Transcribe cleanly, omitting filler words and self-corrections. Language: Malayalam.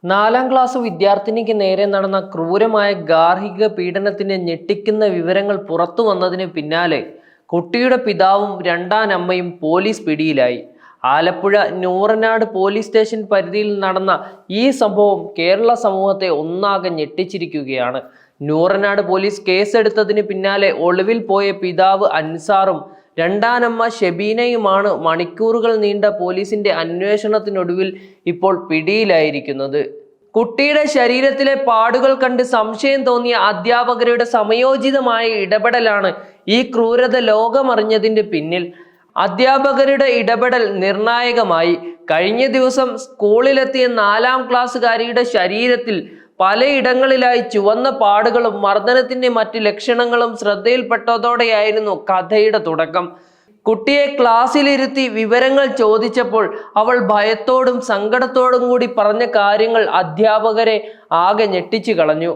4ാം ക്ലാസ് വിദ്യാർത്ഥിനിക്ക് നേരെ നടന്ന ക്രൂരമായ ഗാർഹിക പീഡനത്തിന്റെ ഞെട്ടിക്കുന്ന വിവരങ്ങൾ പുറത്തു വന്നതിന് പിന്നാലെ കുട്ടിയുടെ പിതാവും രണ്ടാനമ്മയും പോലീസ് പിടിയിലായി. ആലപ്പുഴ നൂറനാട് പോലീസ് സ്റ്റേഷൻ പരിധിയിൽ നടന്ന ഈ സംഭവം കേരള സമൂഹത്തെ ഒന്നാകെ ഞെട്ടിച്ചിരിക്കുകയാണ്. നൂറനാട് പോലീസ് കേസെടുത്തതിന് പിന്നാലെ ഒളിവിൽ പോയ പിതാവ് അൻസാറും രണ്ടാനമ്മ ഷെബീനയുമാണ് മണിക്കൂറുകൾ നീണ്ട പോലീസിന്റെ അന്വേഷണത്തിനൊടുവിൽ ഇപ്പോൾ പിടിയിലായിരിക്കുന്നത്. കുട്ടിയുടെ ശരീരത്തിലെ പാടുകൾ കണ്ട് സംശയം തോന്നിയ അധ്യാപകരുടെ സമയോചിതമായ ഇടപെടലാണ് ഈ ക്രൂരത ലോകമറിഞ്ഞതിന്റെ പിന്നിൽ. അധ്യാപകരുടെ ഇടപെടൽ നിർണായകമായി. കഴിഞ്ഞ ദിവസം സ്കൂളിലെത്തിയ 4ാം ക്ലാസ്സുകാരിയുടെ ശരീരത്തിൽ പലയിടങ്ങളിലായി ചുവന്ന പാടുകളും മർദ്ദനത്തിന്റെ മറ്റ് ലക്ഷണങ്ങളും ശ്രദ്ധയിൽപ്പെട്ടതോടെയായിരുന്നു കഥയുടെ തുടക്കം. കുട്ടിയെ ക്ലാസ്സിലിരുത്തി വിവരങ്ങൾ ചോദിച്ചപ്പോൾ അവൾ ഭയത്തോടും സങ്കടത്തോടും കൂടി പറഞ്ഞ കാര്യങ്ങൾ അധ്യാപകരെ ആകെ ഞെട്ടിച്ചു കളഞ്ഞു.